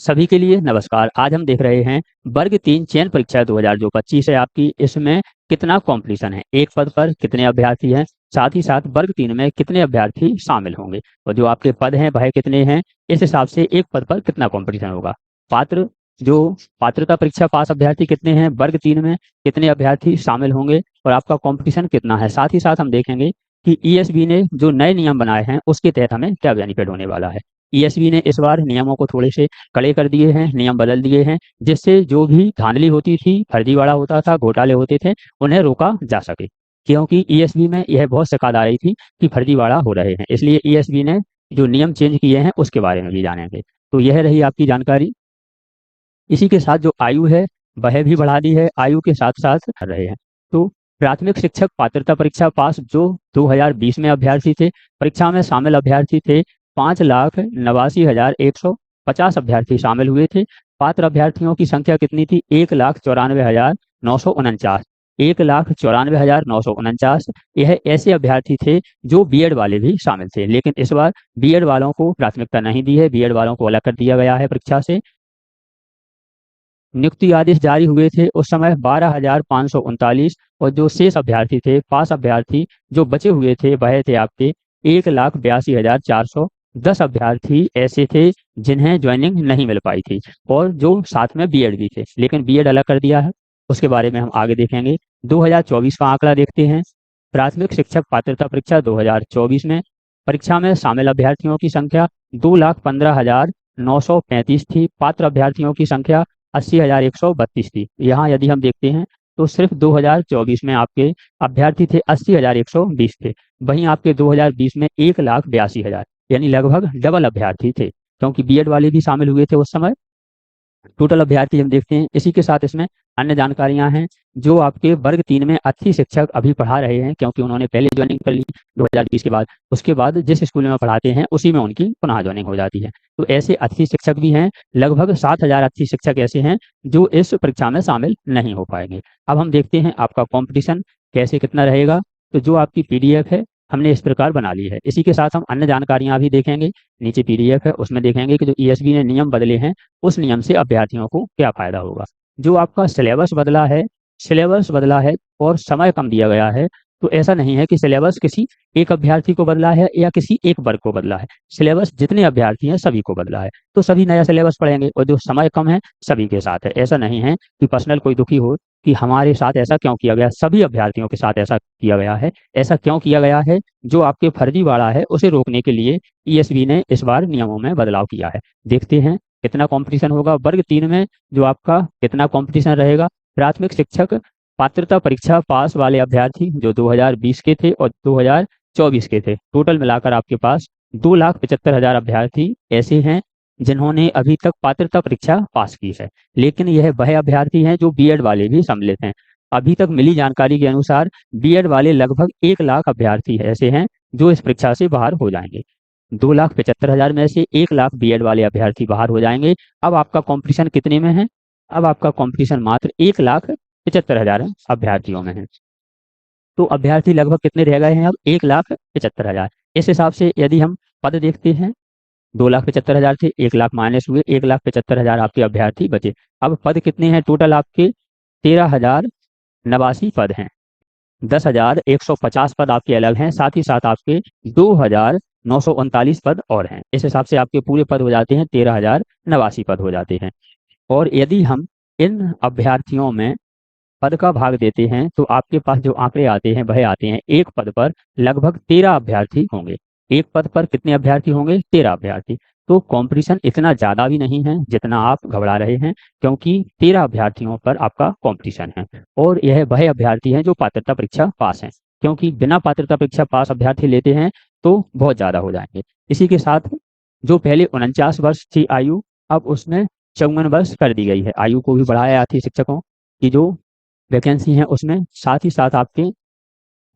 सभी के लिए नमस्कार। आज हम देख रहे हैं वर्ग 3 चयन परीक्षा 2025 है आपकी। इसमें कितना कंपटीशन है, एक पद पर कितने अभ्यर्थी हैं, साथ ही साथ वर्ग 3 में कितने अभ्यर्थी शामिल होंगे और जो आपके पद हैं वह कितने हैं, इस हिसाब से एक पद पर कितना कंपटीशन होगा। पात्र जो पात्रता परीक्षा पास अभ्यर्थी कितने हैं, वर्ग 3 में कितने अभ्यर्थी शामिल होंगे और आपका कंपटीशन कितना है। साथ ही साथ हम देखेंगे कि ईएसबी ने जो नए नियम बनाए हैं उसके तहत हमें क्या बेनिफिट होने वाला है। ईएसबी ने इस बार नियमों को थोड़े से कड़े कर दिए हैं, नियम बदल दिए हैं, जिससे जो भी धांधली होती थी, फर्जीवाड़ा होता था, घोटाले होते थे, उन्हें रोका जा सके। क्योंकि ईएसबी में यह बहुत शिकायत आ रही थी कि फर्जीवाड़ा हो रहे हैं, इसलिए ईएसबी ने जो नियम चेंज किए हैं उसके बारे में भी जानेंगे। तो यह रही आपकी जानकारी। इसी के साथ जो आयु है वह भी बढ़ा दी है, आयु के साथ साथ कर रहे हैं। तो प्राथमिक शिक्षक पात्रता परीक्षा पास जो 2020 में अभ्यर्थी थे, परीक्षा में शामिल अभ्यर्थी थे 5,89,150 अभ्यर्थी शामिल हुए थे। पात्र अभ्यर्थियों की संख्या कितनी थी, 1,94,949। 1,94,949 यह ऐसे अभ्यर्थी थे जो बीएड वाले भी शामिल थे, लेकिन इस बार बीएड वालों को प्राथमिकता नहीं दी है, बीएड वालों को अलग कर दिया गया है परीक्षा से। नियुक्ति आदेश जारी हुए थे उस समय 12,539 और जो शेष अभ्यर्थी थे, पास अभ्यर्थी जो बचे हुए थे वह थे आपके 1,82,410 अभ्यर्थी ऐसे थे जिन्हें ज्वाइनिंग नहीं मिल पाई थी और जो साथ में बीएड भी थे, लेकिन बीएड अलग कर दिया है, उसके बारे में हम आगे देखेंगे। 2024 का आंकड़ा देखते हैं। प्राथमिक शिक्षक पात्रता परीक्षा 2024 में परीक्षा में शामिल अभ्यर्थियों की संख्या 2,15,935 थी। पात्र अभ्यर्थियों की संख्या 80,132 थी। यहाँ यदि हम देखते हैं तो सिर्फ 2024 में आपके अभ्यर्थी थे 80,120 थे, वहीं आपके 2020 में 1,82,000 यानी लगभग डबल अभ्यर्थी थे, क्योंकि बीएड वाले भी शामिल हुए थे उस समय। टोटल अभ्यर्थी हम देखते हैं। इसी के साथ इसमें अन्य जानकारियां हैं। जो आपके वर्ग 3 में अच्छी शिक्षक अभी पढ़ा रहे हैं, क्योंकि उन्होंने पहले ज्वाइनिंग कर ली 2020 के बाद, उसके बाद जिस स्कूल में पढ़ाते हैं उसी में उनकी पुनः ज्वाइनिंग हो जाती है। तो ऐसे अच्छी शिक्षक भी हैं, लगभग 7,000 अच्छी शिक्षक ऐसे हैं जो इस परीक्षा में शामिल नहीं हो पाएंगे। अब हम देखते हैं आपका कॉम्पिटिशन कैसे कितना रहेगा। तो जो आपकी पीडीएफ है हमने इस प्रकार बना ली है। इसी के साथ हम अन्य जानकारियां भी देखेंगे। नीचे पीडीएफ है, उसमें देखेंगे कि जो ईएसबी ने नियम बदले हैं उस नियम से अभ्यर्थियों को क्या फायदा होगा। जो आपका सिलेबस बदला है और समय कम दिया गया है। तो ऐसा नहीं है कि सिलेबस किसी एक अभ्यर्थी को बदला है या किसी एक वर्ग को बदला है, सिलेबस जितने अभ्यर्थी हैं सभी को बदला है। तो सभी नया सिलेबस पढ़ेंगे और जो समय कम है सभी के साथ है। ऐसा नहीं है कि पर्सनल कोई दुखी हो कि हमारे साथ ऐसा क्यों किया गया, सभी अभ्यर्थियों के साथ ऐसा किया गया है। ऐसा क्यों किया गया है, जो आपके फर्जीवाड़ा है उसे रोकने के लिए ईएसबी ने इस बार नियमों में बदलाव किया है। देखते हैं कितना कंपटीशन होगा वर्ग 3 में, जो आपका कितना कंपटीशन रहेगा। प्राथमिक शिक्षक पात्रता परीक्षा पास वाले अभ्यर्थी जो 2020 के थे और 2024 के थे, टोटल मिलाकर आपके पास 2,75,000 अभ्यर्थी ऐसे हैं जिन्होंने अभी तक पात्रता परीक्षा पास की है। लेकिन यह वह अभ्यर्थी हैं जो बीएड वाले भी सम्मिलित हैं। अभी तक मिली जानकारी के अनुसार बीएड वाले लगभग 1 लाख अभ्यर्थी ऐसे हैं जो इस परीक्षा से बाहर हो जाएंगे। 2,75,000 में से 1 लाख बीएड वाले अभ्यर्थी बाहर हो जाएंगे। अब आपका कंपटीशन कितने में है, अब आपका कंपटीशन मात्र 1,75,000 अभ्यर्थियों में है। तो अभ्यर्थी लगभग कितने रह गए हैं, अब 1,75,000। इस हिसाब से यदि हम पद देखते हैं, 2,75,000 थे, 1 लाख माइनस हुए, 1,75,000 आपके अभ्यर्थी बचे। अब पद कितने हैं टोटल आपके, 13,089 पद हैं। 10,150 पद आपके अलग हैं, साथ ही साथ आपके 2,939 पद और हैं। इस हिसाब से आपके पूरे पद हो जाते हैं 13,089 पद हो जाते हैं। और यदि हम इन अभ्यर्थियों में पद का भाग देते हैं तो आपके पास जो आंकड़े आते हैं वह आते हैं, एक पद पर लगभग 13 अभ्यर्थी होंगे। एक पद पर कितने अभ्यर्थी होंगे, 13 अभ्यर्थी। तो कंपटीशन इतना ज्यादा भी नहीं है जितना आप घबरा रहे हैं, क्योंकि 13 अभ्यर्थियों पर आपका कंपटीशन है और यह वह अभ्यर्थी हैं जो पात्रता परीक्षा पास हैं, क्योंकि बिना पात्रता परीक्षा पास अभ्यर्थी लेते हैं तो बहुत ज्यादा हो जाएंगे। इसी के साथ जो पहले 49 वर्ष थी आयु, अब उसमें 54 वर्ष कर दी गई है। आयु को भी बढ़ाया थी शिक्षकों की जो वैकेंसी है उसमें। साथ ही साथ आपके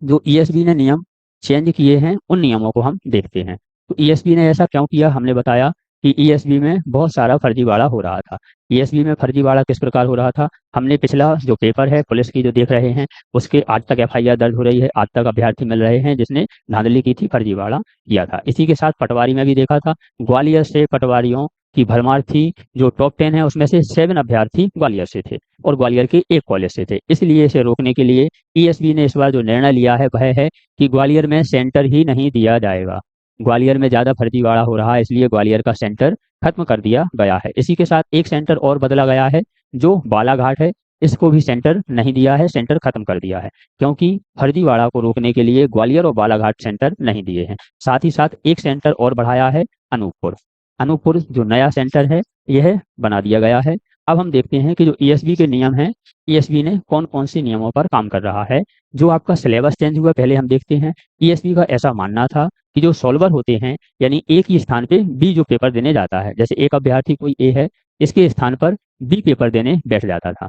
जो ईएसबी ने नियम चेंज किए हैं उन नियमों को हम देखते हैं। तो ईएसबी ने ऐसा क्यों किया, हमने बताया कि ईएसबी में बहुत सारा फर्जीवाड़ा हो रहा था। ईएसबी में फर्जीवाड़ा किस प्रकार हो रहा था, हमने पिछला जो पेपर है पुलिस की जो देख रहे हैं उसके आज तक एफआईआर दर्ज हो रही है, आज तक अभ्यर्थी मिल रहे हैं जिसने धांधली की थी, फर्जीवाड़ा किया था। इसी के साथ पटवारी में भी देखा था, ग्वालियर से पटवारियों कि भरमार्थी जो टॉप 10 है उसमें से 7 अभ्यर्थी ग्वालियर से थे और ग्वालियर के एक कॉलेज से थे। इसलिए इसे रोकने के लिए ईएसबी ने इस बार जो निर्णय लिया है वह है कि ग्वालियर में सेंटर ही नहीं दिया जाएगा। ग्वालियर में ज़्यादा फर्जीवाड़ा हो रहा है, इसलिए ग्वालियर का सेंटर खत्म कर दिया गया है। इसी के साथ एक सेंटर और बदला गया है जो बालाघाट है, इसको भी सेंटर नहीं दिया है, सेंटर खत्म कर दिया है, क्योंकि फर्जीवाड़ा को रोकने के लिए ग्वालियर और बालाघाट सेंटर नहीं दिए हैं। साथ ही साथ एक सेंटर और बढ़ाया है अनूपपुर। अनूपपुर जो नया सेंटर है यह बना दिया गया है। अब हम देखते हैं कि जो ईएसबी के नियम हैं, ईएसबी ने कौन कौन से नियमों पर काम कर रहा है। जो आपका सिलेबस चेंज हुआ पहले हम देखते हैं। ईएसबी का ऐसा मानना था कि जो सॉल्वर होते हैं, यानी एक ही स्थान पे बी जो पेपर देने जाता है, जैसे एक अभ्यर्थी कोई ए है, इसके स्थान पर बी पेपर देने बैठ जाता था।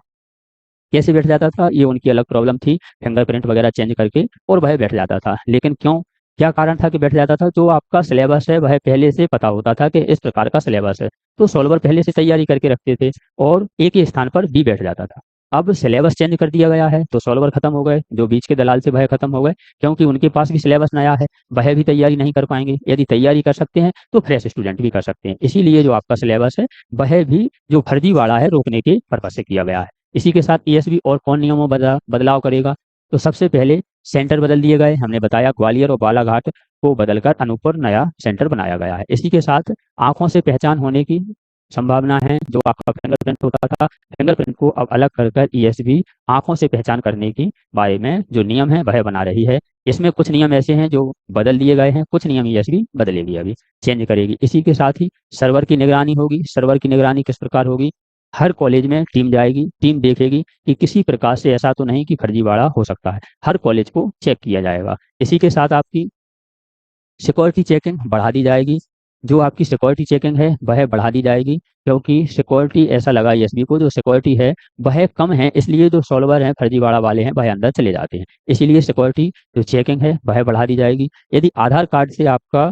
कैसे बैठ जाता था, ये उनकी अलग प्रॉब्लम थी, फिंगरप्रिंट वगैरह चेंज करके और वह बैठ जाता था। लेकिन क्यों, क्या कारण था कि बैठ जाता था? जो आपका सिलेबस है वह पहले से पता होता था कि इस प्रकार का सिलेबस है, तो सॉल्वर पहले से तैयारी करके रखते थे और एक ही स्थान पर बी बैठ जाता था। अब सिलेबस चेंज कर दिया गया है तो सॉल्वर खत्म हो गए, जो बीच के दलाल थे वह खत्म हो गए, क्योंकि उनके पास भी सिलेबस नया है, वह भी तैयारी नहीं कर पाएंगे। यदि तैयारी कर सकते हैं तो फ्रेश स्टूडेंट भी कर सकते हैं। इसीलिए जो आपका सिलेबस है वह भी जो फर्जीवाड़ा है रोकने के पर्पज से किया गया है। इसी के साथ ईएसबी और कौन नियमों बदलाव करेगा, तो सबसे पहले सेंटर बदल दिए गए। हमने बताया ग्वालियर और बालाघाट को बदलकर अनूपपुर नया सेंटर बनाया गया है। इसी के साथ आंखों से पहचान होने की संभावना है। जो आपका फिंगरप्रिंट होता था, फिंगरप्रिंट को अब अलग कर ईएसबी आंखों से पहचान करने की बारे में जो नियम है वह बना रही है। इसमें कुछ नियम ऐसे हैं जो बदल दिए गए हैं, कुछ नियम ईएसबी बदलेगी, अभी चेंज करेगी। इसी के साथ ही सर्वर की निगरानी होगी। सर्वर की निगरानी किस प्रकार होगी, हर कॉलेज में टीम जाएगी, टीम देखेगी कि किसी प्रकार से ऐसा तो नहीं कि फर्जीवाड़ा हो सकता है, हर कॉलेज को चेक किया जाएगा। इसी के साथ आपकी सिक्योरिटी चेकिंग बढ़ा दी जाएगी। जो आपकी सिक्योरिटी चेकिंग है वह बढ़ा दी जाएगी, क्योंकि सिक्योरिटी ऐसा लगा ईएसबी को जो सिक्योरिटी है वह कम है, इसलिए जो सॉल्वर हैं फर्जीवाड़ा वाले हैं वह अंदर चले जाते हैं। इसीलिए सिक्योरिटी जो चेकिंग है वह बढ़ा दी जाएगी। यदि आधार कार्ड से आपका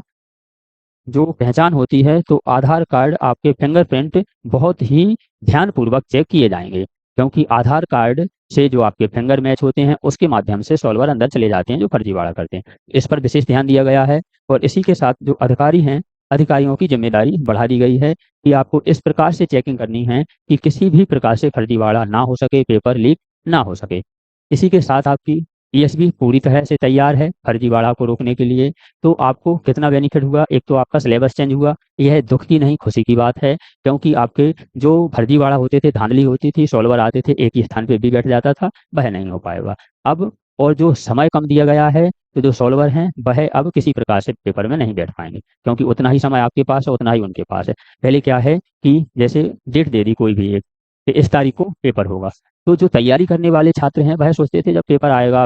जो पहचान होती है तो आधार कार्ड आपके फिंगरप्रिंट बहुत ही ध्यानपूर्वक चेक किए जाएंगे, क्योंकि आधार कार्ड से जो आपके फिंगर मैच होते हैं उसके माध्यम से सॉल्वर अंदर चले जाते हैं जो फर्जीवाड़ा करते हैं। इस पर विशेष ध्यान दिया गया है। और इसी के साथ जो अधिकारी हैं, अधिकारियों की जिम्मेदारी बढ़ा दी गई है कि आपको इस प्रकार से चेकिंग करनी है कि किसी भी प्रकार से फर्जीवाड़ा ना हो सके, पेपर लीक ना हो सके। इसी के साथ आपकी ईएसबी पूरी तरह से तैयार है फर्जीवाड़ा को रोकने के लिए। तो आपको कितना बेनिफिट हुआ, एक तो आपका सिलेबस चेंज हुआ, यह दुख की नहीं खुशी की बात है, क्योंकि आपके जो फर्जीवाड़ा होते थे, धांधली होती थी, सॉल्वर आते थे, एक ही स्थान पे भी बैठ जाता था, वह नहीं हो पाएगा अब। और जो समय कम दिया गया है, तो जो सॉल्वर हैं वह अब किसी प्रकार से पेपर में नहीं बैठ पाएंगे, क्योंकि उतना ही समय आपके पास है उतना ही उनके पास है। पहले क्या है कि जैसे डेट दे दी कोई भी एक कि इस तारीख को पेपर होगा, तो जो तैयारी करने वाले छात्र हैं वह सोचते थे जब पेपर आएगा,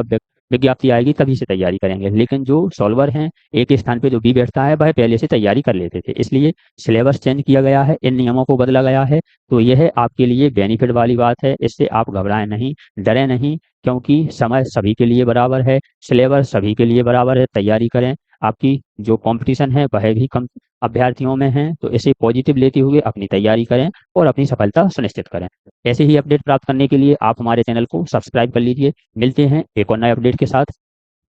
विज्ञप्ति आएगी तभी से तैयारी करेंगे। लेकिन जो सॉल्वर हैं, एक स्थान पे जो बी बैठता है वह पहले से तैयारी कर लेते थे। इसलिए सिलेबस चेंज किया गया है, इन नियमों को बदला गया है। तो यह आपके लिए बेनिफिट वाली बात है, इससे आप घबराएं नहीं, डरें नहीं, क्योंकि समय सभी के लिए बराबर है, सिलेबस सभी के लिए बराबर है। तैयारी करें, आपकी जो कंपटीशन है वह भी कम अभ्यर्थियों में है, तो इसे पॉजिटिव लेते हुए अपनी तैयारी करें और अपनी सफलता सुनिश्चित करें। ऐसे ही अपडेट प्राप्त करने के लिए आप हमारे चैनल को सब्सक्राइब कर लीजिए। मिलते हैं एक और नए अपडेट के साथ।